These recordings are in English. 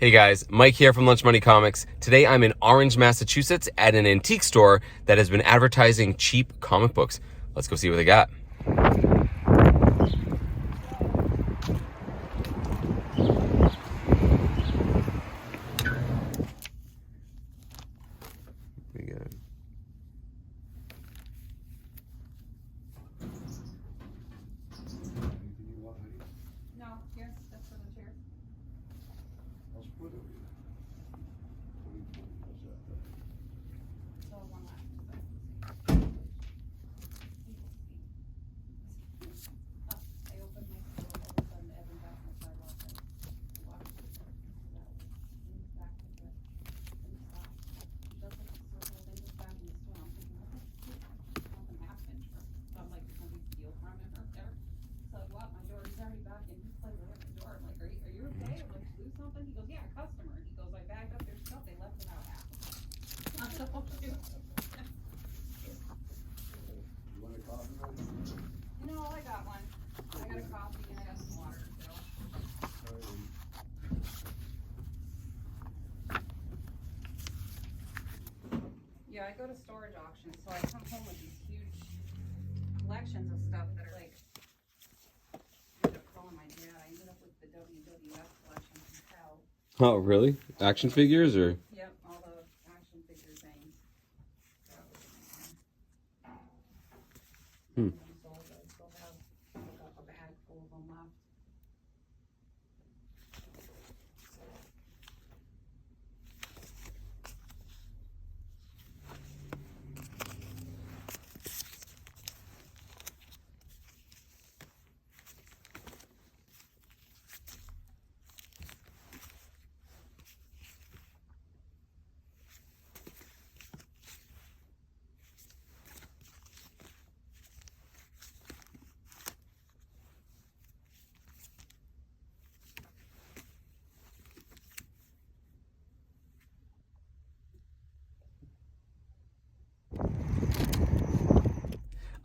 Hey guys, Mike here from Lunch Money Comics. Today I'm in Orange, Massachusetts at an antique store that has been advertising cheap comic books. Let's go see what they got. We got No, here, that's for the chair. So one left. I opened my door, all of a sudden Evan got my sidewalk and walked back to the and stopped. He does like a circle, then goes back in the store. I'm thinking, what the heck? Something happened. So I'm like, it's gonna be steal from him or whatever. So I go out my door, he's already back and he's playing right at the door. I'm like, are you okay? I'm like, did you lose something? He goes, yeah, a customer. He goes, I bagged up their stuff, they left without half. I'm so cute. You want a coffee? No, I got one. I got a coffee and I got some water, so. Yeah, I go to storage auctions, so I come home with these huge collections of stuff that are like, I ended up calling my dad. I ended up with the WWF collection from Hell. Oh, really? Action figures or? Yep, all the action figure things. Hmm. So I still have like a bag full of them left.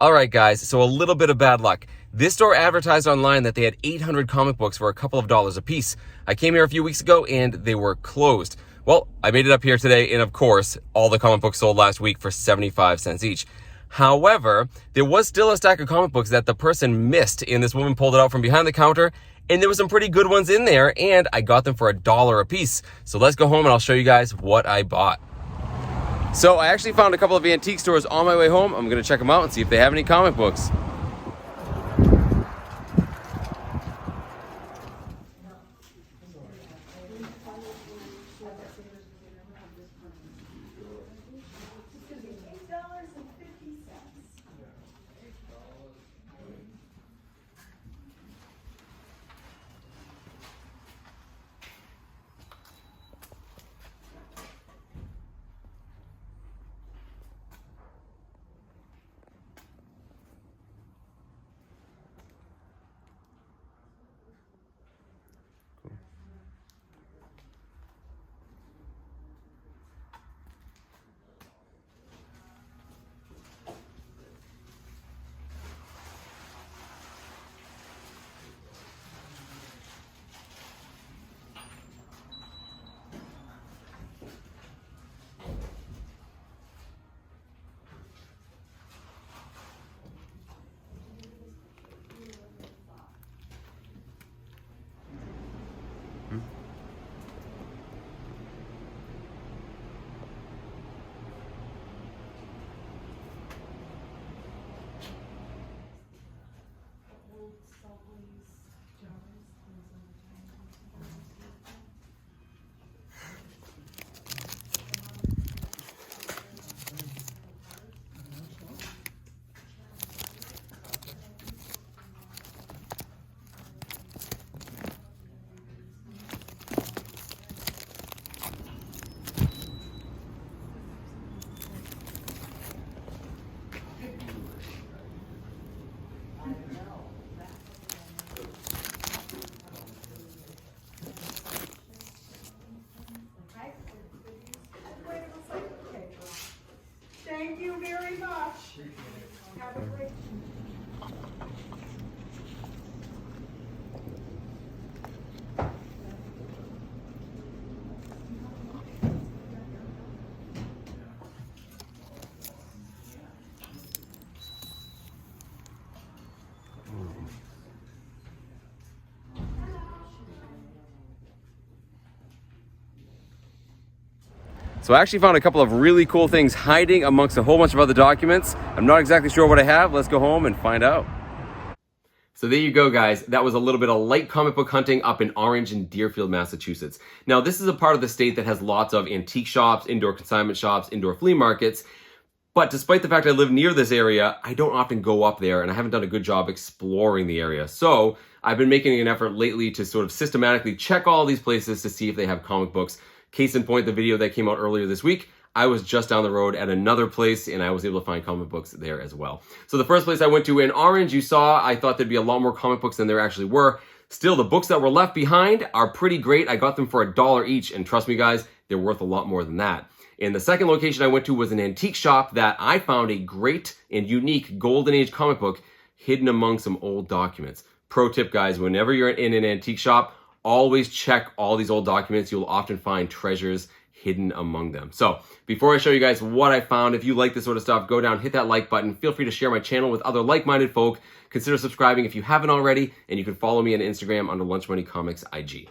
Alright guys, so a little bit of bad luck. This store advertised online that they had 800 comic books for a couple of dollars a piece. I came here a few weeks ago and they were closed. Well, I made it up here today and of course, all the comic books sold last week for 75 cents each. However, there was still a stack of comic books that the person missed and this woman pulled it out from behind the counter and there were some pretty good ones in there and I got them for $1 a piece. So let's go home and I'll show you guys what I bought. So I actually found a couple of antique stores on my way home. I'm gonna check them out and see if they have any comic books. So I actually found a couple of really cool things hiding amongst a whole bunch of other documents. I'm not exactly sure what I have. Let's go home and find out. So there you go, guys. That was a little bit of light comic book hunting up in Orange and Deerfield, Massachusetts. Now, this is a part of the state that has lots of antique shops, indoor consignment shops, indoor flea markets. But despite the fact I live near this area, I don't often go up there, and I haven't done a good job exploring the area. So I've been making an effort lately to sort of systematically check all these places to see if they have comic books. Case in point, the video that came out earlier this week, I was just down the road at another place and I was able to find comic books there as well. So the first place I went to in Orange, you saw, I thought there'd be a lot more comic books than there actually were. Still, the books that were left behind are pretty great. I got them for $1 each, and trust me guys, they're worth a lot more than that. And the second location I went to was an antique shop that I found a great and unique Golden Age comic book hidden among some old documents. Pro tip, guys, whenever you're in an antique shop, always check all these old documents. You'll often find treasures hidden among them. So before I show you guys what I found, if you like this sort of stuff, go down, hit that like button. Feel free to share my channel with other like-minded folk. Consider subscribing if you haven't already, and you can follow me on Instagram under Lunch Money Comics IG.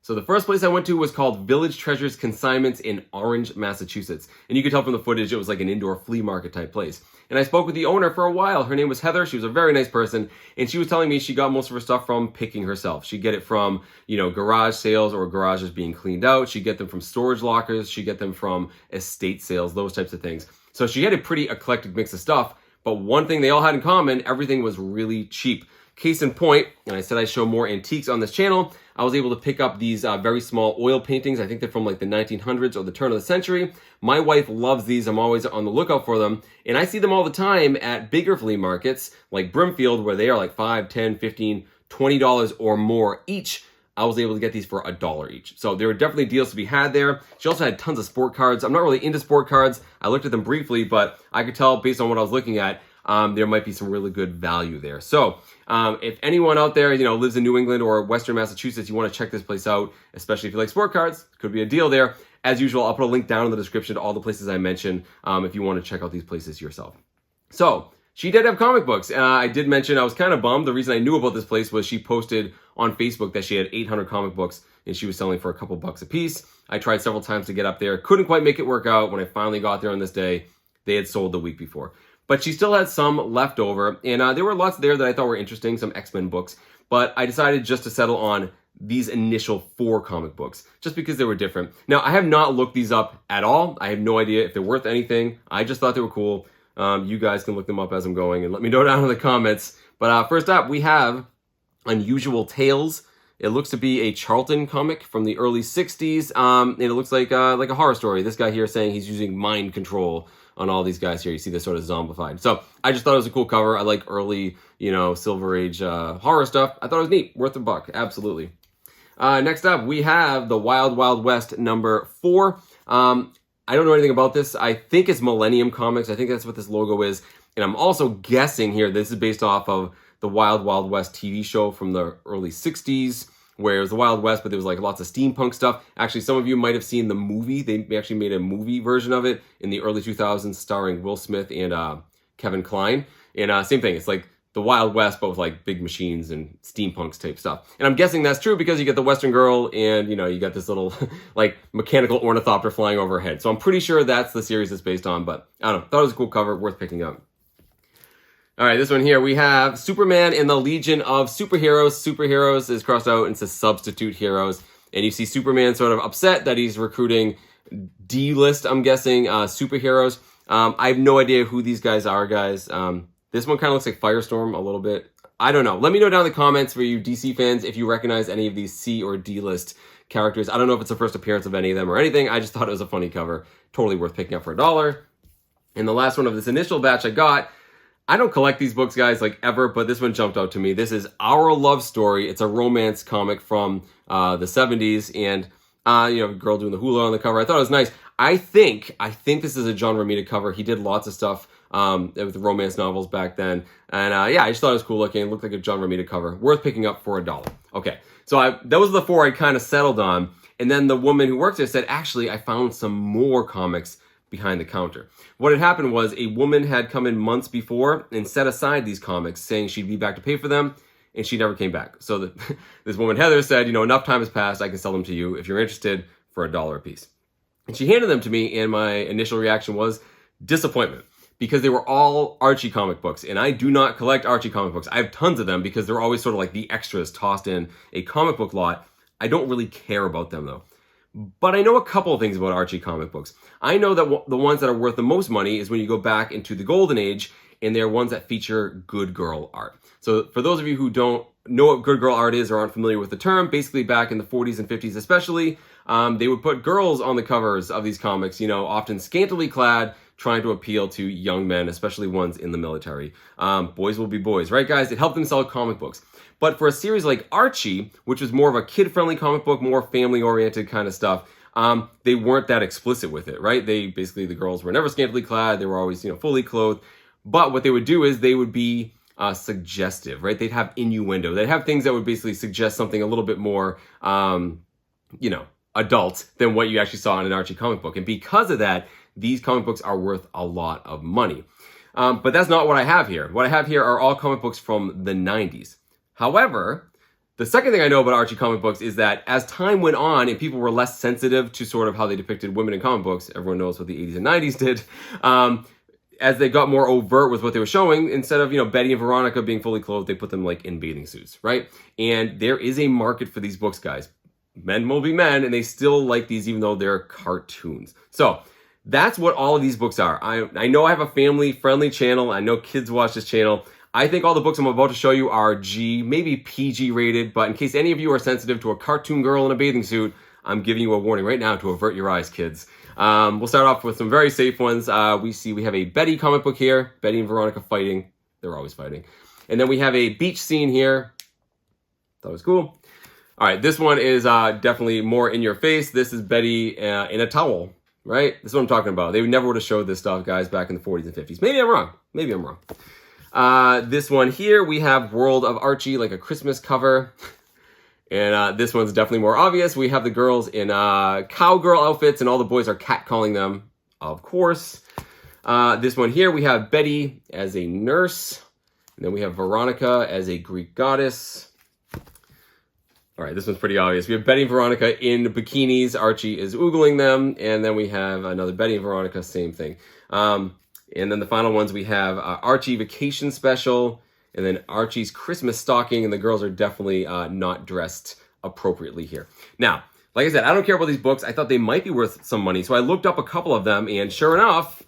So the first place I went to was called Village Treasures Consignments in Orange, Massachusetts. And you could tell from the footage it was like an indoor flea market type place. And I spoke with the owner for a while. Her name was Heather. She was a very nice person. And she was telling me she got most of her stuff from picking herself. She'd get it from, garage sales or garages being cleaned out. She'd get them from storage lockers. She'd get them from estate sales, those types of things. So she had a pretty eclectic mix of stuff. But one thing they all had in common, everything was really cheap. Case in point, and I said I'd show more antiques on this channel, I was able to pick up these very small oil paintings. I think they're from like the 1900s or the turn of the century. My wife loves these. I'm always on the lookout for them. And I see them all the time at bigger flea markets like Brimfield, where they are like $5, $10, $15, $20 or more each. I was able to get these for $1 each. So there were definitely deals to be had there. She also had tons of sport cards. I'm not really into sport cards. I looked at them briefly, but I could tell based on what I was looking at, there might be some really good value there. So if anyone out there, lives in New England or Western Massachusetts, you want to check this place out, especially if you like sport cards, could be a deal there. As usual, I'll put a link down in the description to all the places I mentioned if you want to check out these places yourself. So she did have comic books. I did mention I was kind of bummed. The reason I knew about this place was she posted on Facebook that she had 800 comic books and she was selling for a couple bucks a piece. I tried several times to get up there. Couldn't quite make it work out. When I finally got there on this day, they had sold the week before. But she still had some left over, and there were lots there that I thought were interesting, some X-Men books, but I decided just to settle on these initial 4 comic books, just because they were different. Now, I have not looked these up at all. I have no idea if they're worth anything. I just thought they were cool. You guys can look them up as I'm going, and let me know down in the comments. But first up, we have Unusual Tales. It looks to be a Charlton comic from the early 60s, and it looks like a horror story. This guy here saying he's using mind control on all these guys here. You see this sort of zombified. So I just thought it was a cool cover. I like early, Silver Age horror stuff. I thought it was neat. Worth $1. Absolutely. Next up, we have the Wild Wild West number 4. I don't know anything about this. I think it's Millennium Comics. I think that's what this logo is. And I'm also guessing here this is based off of the Wild Wild West TV show from the early 60s. Where it was the Wild West, but there was like lots of steampunk stuff. Actually, some of you might have seen the movie. They actually made a movie version of it in the early 2000s starring Will Smith and Kevin Kline. And same thing, it's like the Wild West, but with like big machines and steampunks type stuff. And I'm guessing that's true because you get the Western girl and, you got this little like mechanical ornithopter flying overhead. So I'm pretty sure that's the series it's based on, but I don't know. Thought it was a cool cover, worth picking up. All right, this one here, we have Superman in the Legion of Superheroes. Superheroes is crossed out and says substitute heroes. And you see Superman sort of upset that he's recruiting D-list, I'm guessing, superheroes. I have no idea who these guys are, guys. This one kind of looks like Firestorm a little bit. I don't know. Let me know down in the comments for you DC fans if you recognize any of these C or D-list characters. I don't know if it's the first appearance of any of them or anything. I just thought it was a funny cover. Totally worth picking up for $1. And the last one of this initial batch I got, I don't collect these books, guys, like ever, but this one jumped out to me. This is Our Love Story. It's a romance comic from the 70s, and a girl doing the hula on the cover. I thought it was nice. I think this is a John Romita cover. He did lots of stuff with romance novels back then, and I just thought it was cool looking. It looked like a John Romita cover. Worth picking up for $1. Okay, so those are the 4 I kind of settled on, and then the woman who worked there said, actually, I found some more comics behind the counter. What had happened was a woman had come in months before and set aside these comics saying she'd be back to pay for them, and she never came back. So this woman, Heather, said, enough time has passed, I can sell them to you if you're interested for $1 a piece. And she handed them to me, and my initial reaction was disappointment, because they were all Archie comic books, and I do not collect Archie comic books. I have tons of them because they're always sort of like the extras tossed in a comic book lot. I don't really care about them though. But I know a couple of things about Archie comic books. I know that the ones that are worth the most money is when you go back into the golden age, and they're ones that feature good girl art. So for those of you who don't know what good girl art is or aren't familiar with the term, basically back in the 40s and 50s especially, they would put girls on the covers of these comics, you know, often scantily clad, trying to appeal to young men, especially ones in the military. Boys will be boys, right guys? It helped them sell comic books. But for a series like Archie, which was more of a kid-friendly comic book, more family-oriented kind of stuff, they weren't that explicit with it, right? They basically, the girls were never scantily clad, they were always, you know, fully clothed. But what they would do is they would be suggestive, right? They'd have innuendo. They'd have things that would basically suggest something a little bit more, you know, adult than what you actually saw in an Archie comic book. And because of that, these comic books are worth a lot of money. But that's not what I have here. What I have here are all comic books from the 90s. However, the second thing I know about Archie comic books is that as time went on and people were less sensitive to sort of how they depicted women in comic books, everyone knows what the 80s and 90s did, as they got more overt with what they were showing, instead of, you know, Betty and Veronica being fully clothed, they put them like in bathing suits, right? And there is a market for these books, guys. Men will be men, and they still like these even though they're cartoons. So that's what all of these books are. I know I have a family-friendly channel. I know kids watch this channel. I think all the books I'm about to show you are G, maybe PG rated, but in case any of you are sensitive to a cartoon girl in a bathing suit, I'm giving you a warning right now to avert your eyes, kids. We'll start off with some very safe ones. We have a Betty comic book here. Betty and Veronica fighting. They're always fighting. And then we have a beach scene here. That was cool. All right, this one is definitely more in your face. This is Betty in a towel, right? This is what I'm talking about. They never would have showed this stuff, guys, back in the 40s and 50s. Maybe I'm wrong. Maybe I'm wrong. This one here, we have World of Archie, like a Christmas cover. And this one's definitely more obvious. We have the girls in cowgirl outfits, and all the boys are catcalling them, of course. This one here, we have Betty as a nurse. And then we have Veronica as a Greek goddess. All right, this one's pretty obvious. We have Betty and Veronica in bikinis. Archie is oogling them. And then we have another Betty and Veronica, same thing. And then the final ones, we have Archie Vacation Special, and then Archie's Christmas stocking, and the girls are definitely not dressed appropriately here. Now, like I said, I don't care about these books. I thought they might be worth some money, so I looked up a couple of them, and sure enough,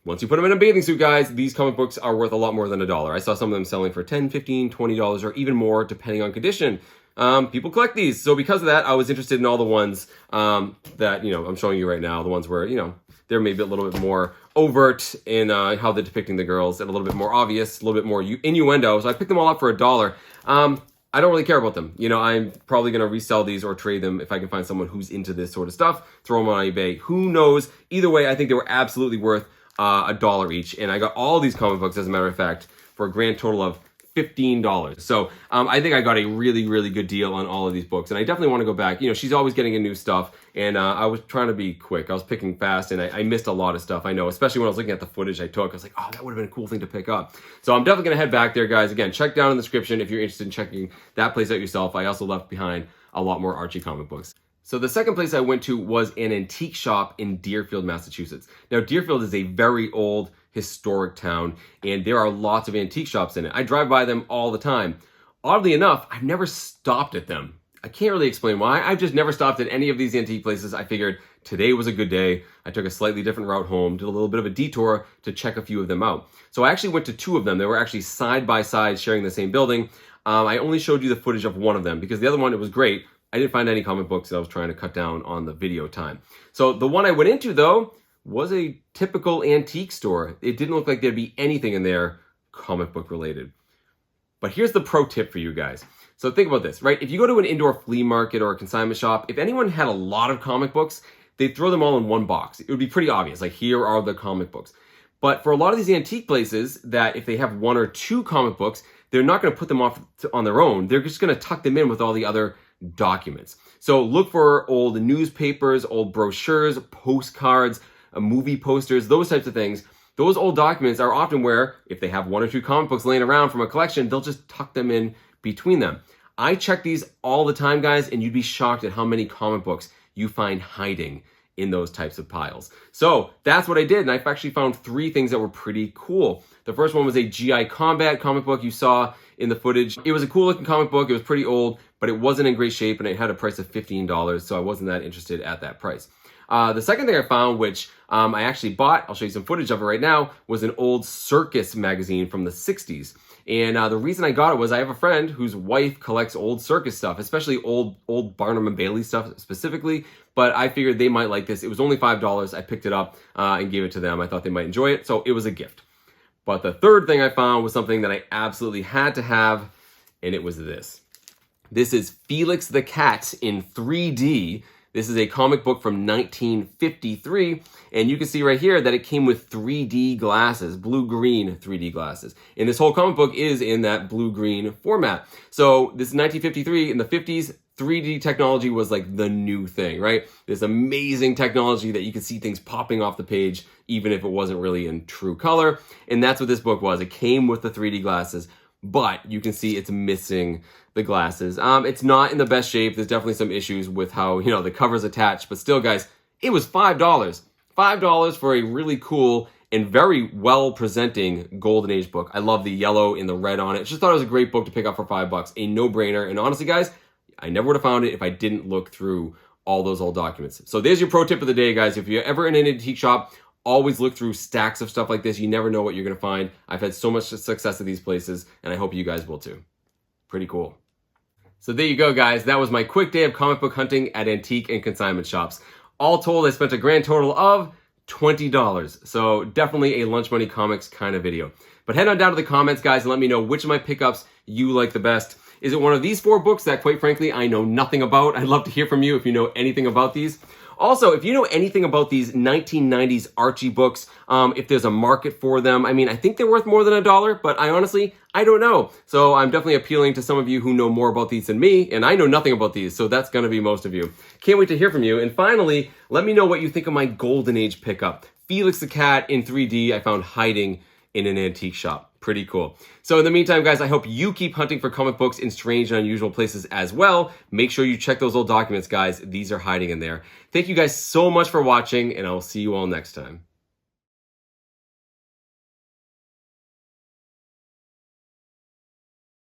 once you put them in a bathing suit, guys, these comic books are worth a lot more than $1. I saw some of them selling for $10, $15, $20, or even more, depending on condition. People collect these, so because of that, I was interested in all the ones that, you know, I'm showing you right now, the ones where, you know, they're maybe a little bit more overt in how they're depicting the girls, and a little bit more obvious, a little bit more innuendo. So I picked them all up for $1. I don't really care about them. You know, I'm probably going to resell these or trade them if I can find someone who's into this sort of stuff. Throw them on eBay. Who knows? Either way, I think they were absolutely worth $1 each. And I got all these comic books, as a matter of fact, for a grand total of $15. So I think I got a really, really good deal on all of these books. And I definitely want to go back. You know, she's always getting in new stuff. And I was trying to be quick. I was picking fast, and I missed a lot of stuff, I know. Especially when I was looking at the footage I took. I was like, oh, that would have been a cool thing to pick up. So I'm definitely going to head back there, guys. Again, check down in the description if you're interested in checking that place out yourself. I also left behind a lot more Archie comic books. So the second place I went to was an antique shop in Deerfield, Massachusetts. Now, Deerfield is a very old, historic town, and there are lots of antique shops in it. I drive by them all the time. Oddly enough, I've never stopped at them. I can't really explain why. I've just never stopped at any of these antique places. I figured today was a good day. I took a slightly different route home, did a little bit of a detour to check a few of them out. So I actually went to two of them. They were actually side by side sharing the same building. I only showed you the footage of one of them because the other one, it was great. I didn't find any comic books that I was trying to cut down on the video time. So the one I went into, though, was a typical antique store. It didn't look like there'd be anything in there comic book related. But here's the pro tip for you guys. So think about this, right? If you go to an indoor flea market or a consignment shop, if anyone had a lot of comic books, they'd throw them all in one box. It would be pretty obvious, like here are the comic books. But for a lot of these antique places, that if they have one or two comic books, they're not going to put them off on their own. They're just going to tuck them in with all the other documents. So look for old newspapers, old brochures, postcards, movie posters, those types of things. Those old documents are often where, if they have one or two comic books laying around from a collection, they'll just tuck them in between them. I check these all the time, guys, and you'd be shocked at how many comic books you find hiding in those types of piles. So that's what I did, and I actually found 3 things that were pretty cool. The first one was a GI Combat comic book you saw in the footage. It was a cool looking comic book. It was pretty old, but it wasn't in great shape, and it had a price of $15, so I wasn't that interested at that price. The second thing I found, which I actually bought, I'll show you some footage of it right now, was an old circus magazine from the 60s. And the reason I got it was I have a friend whose wife collects old circus stuff, especially old Barnum and Bailey stuff specifically, but I figured they might like this. It was only $5. I picked it up and gave it to them. I thought they might enjoy it, so it was a gift. But the third thing I found was something that I absolutely had to have, and it was this. This is Felix the Cat in 3D. This is a comic book from 1953, and you can see right here that it came with 3D glasses, blue-green 3D glasses. And this whole comic book is in that blue-green format. So this is 1953. In the 50s, 3D technology was like the new thing, right? This amazing technology that you could see things popping off the page, even if it wasn't really in true color. And that's what this book was. It came with the 3D glasses, but you can see it's missing the glasses. It's not in the best shape. There's definitely some issues with how, the cover's attached, but still, guys, it was $5. $5 for a really cool and very well presenting Golden Age book. I love the yellow and the red on it. Just thought it was a great book to pick up for $5. A no-brainer. And honestly, guys, I never would have found it if I didn't look through all those old documents. So there's your pro tip of the day, guys. If you're ever in an antique shop, always look through stacks of stuff like this. You never know what you're going to find. I've had so much success at these places, and I hope you guys will too. Pretty cool. So there you go, guys. That was my quick day of comic book hunting at antique and consignment shops. All told, I spent a grand total of $20. So definitely a lunch money comics kind of video. But head on down to the comments, guys, and let me know which of my pickups you like the best. Is it one of these 4 books that, quite frankly, I know nothing about? I'd love to hear from you if you know anything about these. Also, if you know anything about these 1990s Archie books, if there's a market for them, I think they're worth more than $1, but I don't know. So I'm definitely appealing to some of you who know more about these than me, and I know nothing about these, so that's gonna be most of you. Can't wait to hear from you. And finally, let me know what you think of my Golden Age pickup. Felix the Cat in 3D I found hiding in an antique shop. Pretty cool. So in the meantime, guys, I hope you keep hunting for comic books in strange and unusual places as well. Make sure you check those old documents, guys. These are hiding in there. Thank you guys so much for watching, and I will see you all next time.